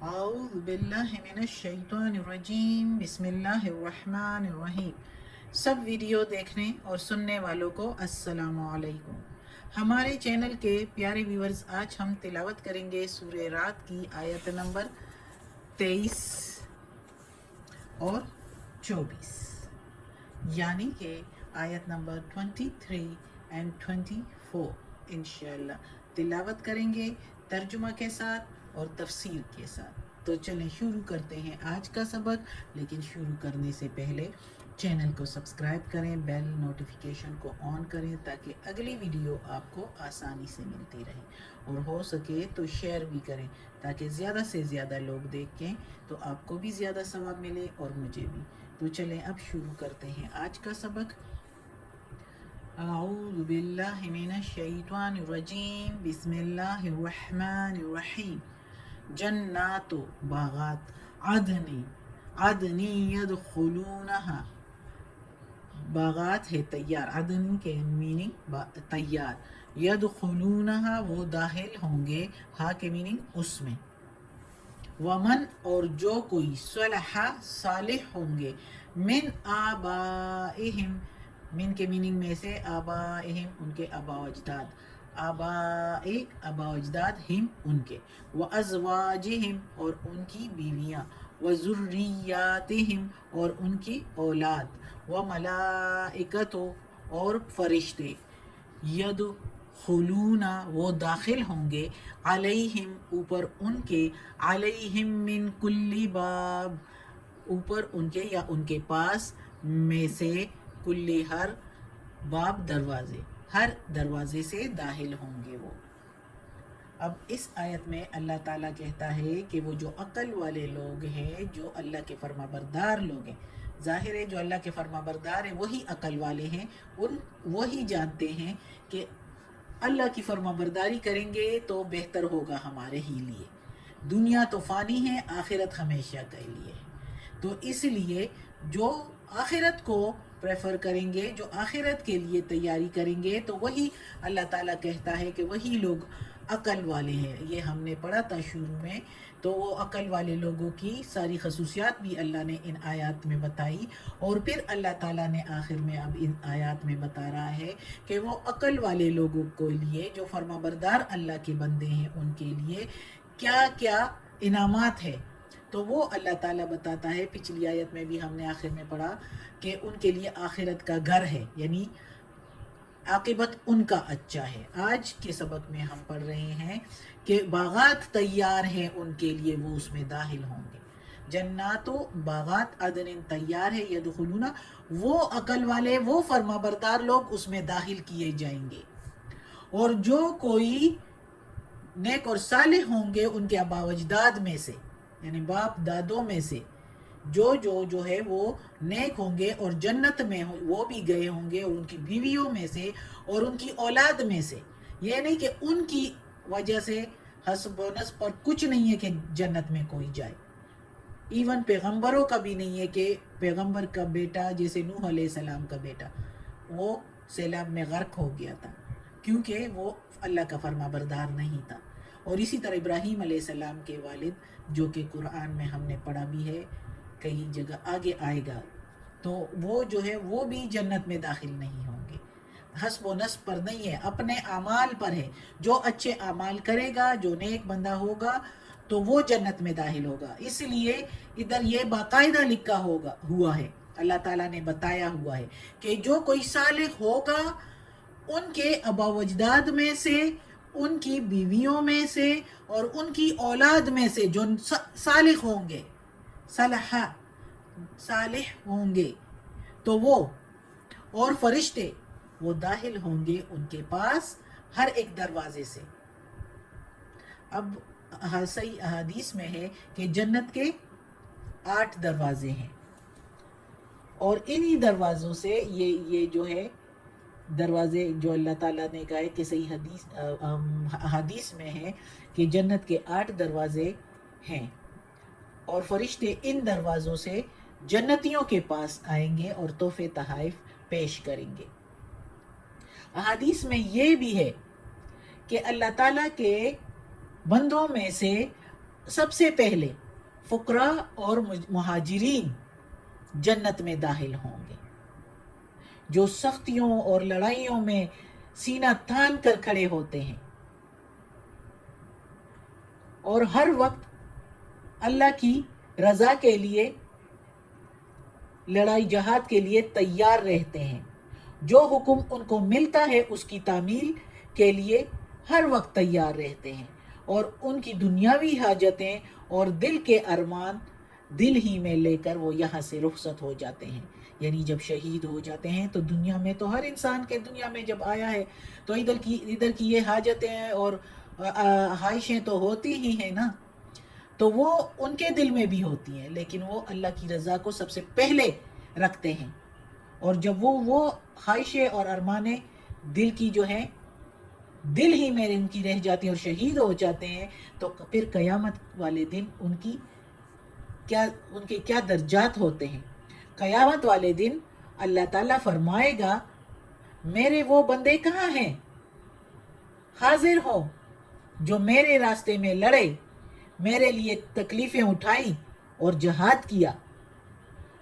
اعوذ باللہ من الشیطان الرجیم بسم اللہ الرحمن الرحیم۔ سب ویڈیو دیکھنے اور سننے والوں کو السلام علیکم۔ ہمارے چینل کے پیارے ویورز، آج ہم تلاوت کریں گے سورہ رات کی آیت نمبر 23 اور 24، یعنی کہ آیت نمبر 23 اینڈ 24 انشاءاللہ تلاوت کریں گے ترجمہ کے ساتھ اور تفسیر کے ساتھ۔ تو چلیں شروع کرتے ہیں آج کا سبق، لیکن شروع کرنے سے پہلے چینل کو سبسکرائب کریں، بیل نوٹیفیکیشن کو آن کریں تاکہ اگلی ویڈیو آپ کو آسانی سے ملتی رہے، اور ہو سکے تو شیئر بھی کریں تاکہ زیادہ سے زیادہ لوگ دیکھیں تو آپ کو بھی زیادہ ثواب ملے اور مجھے بھی۔ تو چلیں اب شروع کرتے ہیں آج کا سبق۔ اعوذ باللہ من الشیطان الرجیم بسم اللہ الرحمن الرحیم۔ جنات باغات، عدنی یدخلونہا، باغات ہے تیار، عدن کے میننگ تیار، یدخلونہا وہ داخل ہوں گے، ہا کے میننگ اس میں، ومن اور جو کوئی، صلح صالح ہوں گے، من آبائہم، من کے میننگ میں سے آبائہم ان کے آبا و اجداد، آبا و اجداد ہم ان کے، وازواجہم اور ان کی بیویاں، وذریاتہم اور ان کی اولاد، وملائکتو اور فرشتے، یدخلون وہ داخل ہوں گے، علیہم اوپر ان کے، علیہم من کل باب اوپر ان کے یا ان کے پاس، میں سے، کلی ہر، باب دروازے، ہر دروازے سے داخل ہوں گے وہ۔ اب اس آیت میں اللہ تعالیٰ کہتا ہے کہ وہ جو عقل والے لوگ ہیں، جو اللہ کے فرما بردار لوگ ہیں، ظاہر ہے جو اللہ کے فرما بردار ہیں وہی عقل والے ہیں، وہی جانتے ہیں کہ اللہ کی فرما برداری کریں گے تو بہتر ہوگا ہمارے ہی لیے، دنیا تو فانی ہے، آخرت ہمیشہ کے لیے ہے۔ تو اس لیے جو آخرت کو پریفر کریں گے، جو آخرت کے لیے تیاری کریں گے، تو وہی اللہ تعالیٰ کہتا ہے کہ وہی لوگ عقل والے ہیں۔ یہ ہم نے پڑھا تھا شروع میں، تو وہ عقل والے لوگوں کی ساری خصوصیات بھی اللہ نے ان آیات میں بتائی، اور پھر اللہ تعالیٰ نے آخر میں اب ان آیات میں بتا رہا ہے کہ وہ عقل والے لوگوں کو لیے، جو فرما بردار اللہ کے بندے ہیں، ان کے لیے کیا کیا انعامات ہے، تو وہ اللہ تعالیٰ بتاتا ہے۔ پچھلی آیت میں بھی ہم نے آخر میں پڑھا کہ ان کے لیے آخرت کا گھر ہے، یعنی عاقبت ان کا اچھا ہے۔ آج کے سبق میں ہم پڑھ رہے ہیں کہ باغات تیار ہیں ان کے لیے، وہ اس میں داخل ہوں گے۔ جنات و باغات عدن تیار ہے، یدخلون وہ عقل والے، وہ فرما بردار لوگ اس میں داخل کیے جائیں گے، اور جو کوئی نیک اور صالح ہوں گے ان کے آبا و اجداد میں سے، یعنی باپ دادوں میں سے، جو ہے وہ نیک ہوں گے اور جنت میں وہ بھی گئے ہوں گے، اور ان کی بیویوں میں سے اور ان کی اولاد میں سے۔ یہ نہیں کہ ان کی وجہ سے حسب و نسب پر کچھ نہیں ہے کہ جنت میں کوئی جائے، ایون پیغمبروں کا بھی نہیں ہے کہ پیغمبر کا بیٹا، جیسے نوح علیہ السلام کا بیٹا، وہ سیلاب میں غرق ہو گیا تھا کیونکہ وہ اللہ کا فرما بردار نہیں تھا۔ اور اسی طرح ابراہیم علیہ السلام کے والد، جو کہ قرآن میں ہم نے پڑھا بھی ہے کئی جگہ، آگے آئے گا، تو وہ جو ہے وہ بھی جنت میں داخل نہیں ہوں گے، حسب و نسب پر نہیں ہے، اپنے اعمال پر ہے۔ جو اچھے اعمال کرے گا، جو نیک بندہ ہوگا، تو وہ جنت میں داخل ہوگا۔ اس لیے ادھر یہ باقاعدہ لکھا ہوا ہے، اللہ تعالیٰ نے بتایا ہوا ہے کہ جو کوئی صالح ہوگا ان کے آبا و اجداد میں سے، ان کی بیویوں میں سے اور ان کی اولاد میں سے جو صالح ہوں گے، صالح ہوں گے، تو وہ اور فرشتے وہ داخل ہوں گے ان کے پاس ہر ایک دروازے سے۔ اب صحیح احادیث میں ہے کہ جنت کے 8 دروازے ہیں، اور انہی دروازوں سے یہ جو ہے دروازے، جو اللہ تعالیٰ نے کہا ہے کہ صحیح حدیث میں ہے کہ جنت کے 8 دروازے ہیں، اور فرشتے ان دروازوں سے جنتیوں کے پاس آئیں گے اور تحفے تحائف پیش کریں گے۔ احادیث میں یہ بھی ہے کہ اللہ تعالیٰ کے بندوں میں سے سب سے پہلے فقراء اور مہاجرین جنت میں داخل ہوں گے، جو سختیوں اور لڑائیوں میں سینہ تان کر کھڑے ہوتے ہیں اور ہر وقت اللہ کی رضا کے لیے، لڑائی جہاد کے لیے تیار رہتے ہیں، جو حکم ان کو ملتا ہے اس کی تعمیل کے لیے ہر وقت تیار رہتے ہیں، اور ان کی دنیاوی حاجتیں اور دل کے ارمان دل ہی میں لے کر وہ یہاں سے رخصت ہو جاتے ہیں۔ یعنی جب شہید ہو جاتے ہیں تو دنیا میں تو ہر انسان کے دنیا میں جب آیا ہے تو ادھر کی یہ حاجتیں اور خواہشیں تو ہوتی ہی ہیں نا، تو وہ ان کے دل میں بھی ہوتی ہیں، لیکن وہ اللہ کی رضا کو سب سے پہلے رکھتے ہیں، اور جب وہ خواہشیں اور ارمانیں دل کی جو ہے دل ہی میں ان کی رہ جاتی ہیں اور شہید ہو جاتے ہیں، تو پھر قیامت والے دن ان کے کیا درجات ہوتے ہیں۔ قیامت والے دن اللہ تعالیٰ فرمائے گا میرے وہ بندے کہاں ہیں، حاضر ہو جو میرے راستے میں لڑے، میرے لیے تکلیفیں اٹھائیں اور جہاد کیا،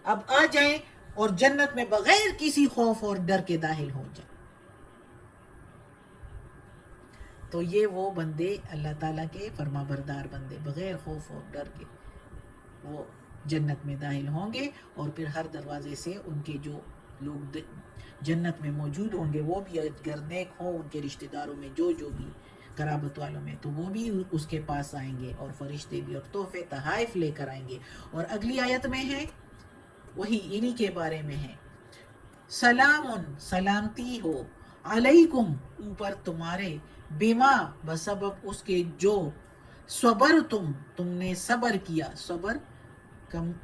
اب آ جائیں اور جنت میں بغیر کسی خوف اور ڈر کے داخل ہو جائیں۔ تو یہ وہ بندے اللہ تعالیٰ کے فرما بردار بندے بغیر خوف اور ڈر کے وہ جنت میں داخل ہوں گے، اور پھر ہر دروازے سے ان کے جو لوگ جنت میں موجود ہوں گے وہ بھی اگر نیک ہوں، ان کے رشتہ داروں میں جو بھی قرابت والوں میں، تو وہ بھی اس کے پاس آئیں گے، اور فرشتے بھی اور تحفے تحائف لے کر آئیں گے۔ اور اگلی آیت میں ہے وہی انہی کے بارے میں ہے، سلام سلامتی ہو، علیکم اوپر تمہارے، بما بسبب اس کے جو، صبر تم نے صبر کیا، صبر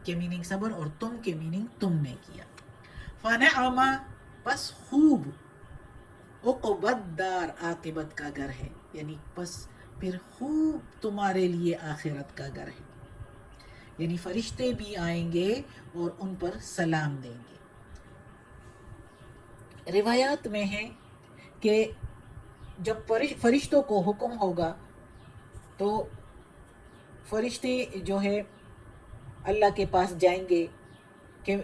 کے میننگ صبر اور تم کے میننگ تم نے کیا، فنعم پس خوب، عقبت دار عاقبت کا گھر ہے، یعنی پس پھر خوب تمہارے لیے آخرت کا گھر ہے، یعنی فرشتے بھی آئیں گے اور ان پر سلام دیں گے۔ روایات میں ہے کہ جب فرشتوں کو حکم ہوگا تو فرشتے جو ہے اللہ کے پاس جائیں گے کہ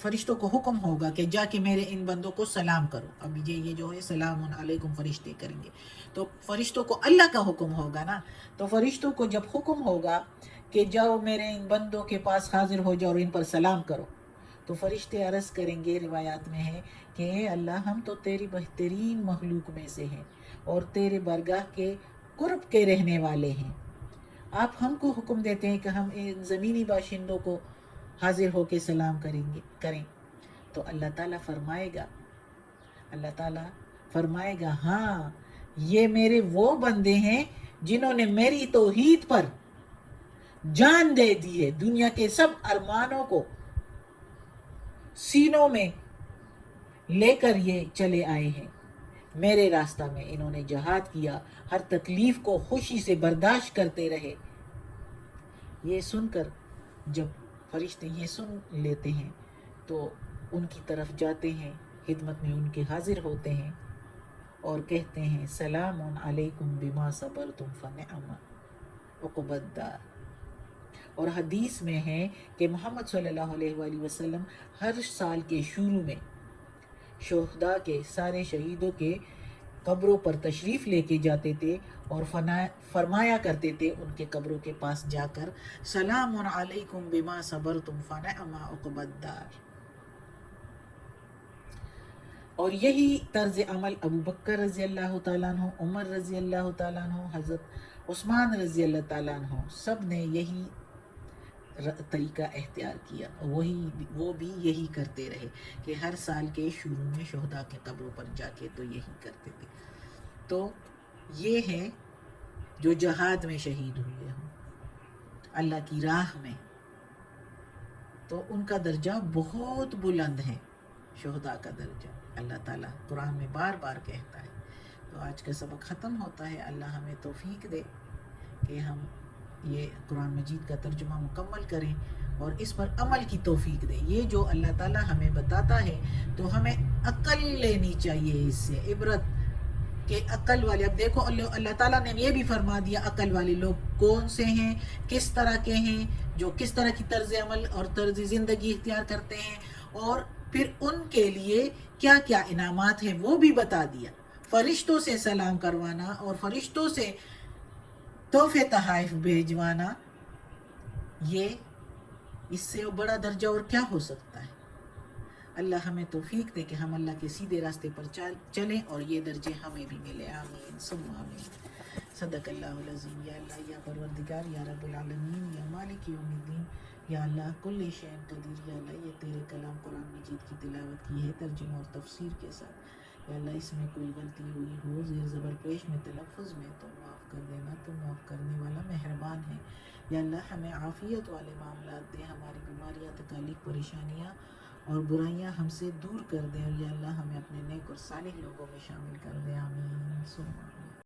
فرشتوں کو حکم ہوگا کہ جا کے میرے ان بندوں کو سلام کرو، اب یہ جو ہے سلام علیکم فرشتے کریں گے، تو فرشتوں کو اللہ کا حکم ہوگا نا، تو فرشتوں کو جب حکم ہوگا کہ جاؤ میرے ان بندوں کے پاس حاضر ہو جاؤ اور ان پر سلام کرو، تو فرشتے عرض کریں گے، روایات میں ہے کہ اے اللہ ہم تو تیری بہترین مخلوق میں سے ہیں اور تیرے بارگاہ کے قرب کے رہنے والے ہیں، آپ ہم کو حکم دیتے ہیں کہ ہم ان زمینی باشندوں کو حاضر ہو کے سلام کریں، تو اللہ تعالیٰ فرمائے گا ہاں یہ میرے وہ بندے ہیں جنہوں نے میری توحید پر جان دے دی ہے، دنیا کے سب ارمانوں کو سینوں میں لے کر یہ چلے آئے ہیں، میرے راستہ میں انہوں نے جہاد کیا، ہر تکلیف کو خوشی سے برداشت کرتے رہے۔ یہ سن کر جب فرشتے یہ سن لیتے ہیں تو ان کی طرف جاتے ہیں، خدمت میں ان کے حاضر ہوتے ہیں اور کہتے ہیں سلام علیکم بما صبرتم فنعم عقبی الدار۔ اور حدیث میں ہے کہ محمد صلی اللہ علیہ وآلہ وسلم ہر سال کے شروع میں شہداء کے سارے شہیدوں کے قبروں پر تشریف لے کے جاتے تھے اور فرمایا کرتے تھے ان کے قبروں کے پاس جا کر سلام علیکم بما صبرتم فنعم عقبی الدار۔ اور یہی طرز عمل ابو بکر رضی اللہ تعالیٰ عنہ، عمر رضی اللہ تعالیٰ عنہ، حضرت عثمان رضی اللہ تعالیٰ عنہ، سب نے یہی طریقہ اختیار کیا، وہ بھی یہی کرتے رہے کہ ہر سال کے شروع میں شہداء کے قبروں پر جا کے تو یہی کرتے تھے۔ تو یہ ہے جو جہاد میں شہید ہوئے ہوں اللہ کی راہ میں، تو ان کا درجہ بہت بلند ہے، شہداء کا درجہ اللہ تعالیٰ قرآن میں بار بار کہتا ہے۔ تو آج کا سبق ختم ہوتا ہے، اللہ ہمیں توفیق دے کہ ہم یہ قرآن مجید کا ترجمہ مکمل کریں اور اس پر عمل کی توفیق دے۔ یہ جو اللہ تعالیٰ ہمیں بتاتا ہے تو ہمیں عقل لینی چاہیے، اس سے عبرت کہ عقل والے، اب دیکھو اللہ تعالیٰ نے یہ بھی فرما دیا عقل والے لوگ کون سے ہیں، کس طرح کے ہیں، جو کس طرح کی طرز عمل اور طرز زندگی اختیار کرتے ہیں، اور پھر ان کے لیے کیا کیا انعامات ہیں وہ بھی بتا دیا۔ فرشتوں سے سلام کروانا اور فرشتوں سے تحفے تحائف بھیجوانا، یہ اس سے بڑا درجہ اور کیا ہو سکتا ہے؟ اللہ ہمیں توفیق دے کہ ہم اللہ کے سیدھے راستے پر چلیں اور یہ درجے ہمیں بھی ملے، آمین ثم آمین۔ صدق اللہ العظیم۔ یا اللہ، یا پروردگار، یا رب العالمین، یا مالک یوم الدین، یا اللہ کل شیء قدیر، یا اللہ یہ تیرے کلام قرآن مجید کی تلاوت کی ہے ترجمہ اور تفسیر کے ساتھ، یا اللہ اس میں کوئی غلطی ہوئی ہو، زیر زبر پیش میں، تلفظ میں، تو معاف کر دینا، تو معاف کرنے والا مہربان ہے۔ یا اللہ ہمیں عافیت والے معاملات دے، ہماری بیماریاں، تکالیف، پریشانیاں اور برائیاں ہم سے دور کر دیں، اور یا اللہ ہمیں اپنے نیک اور صالح لوگوں میں شامل کر دیں، آمین ثم آمین۔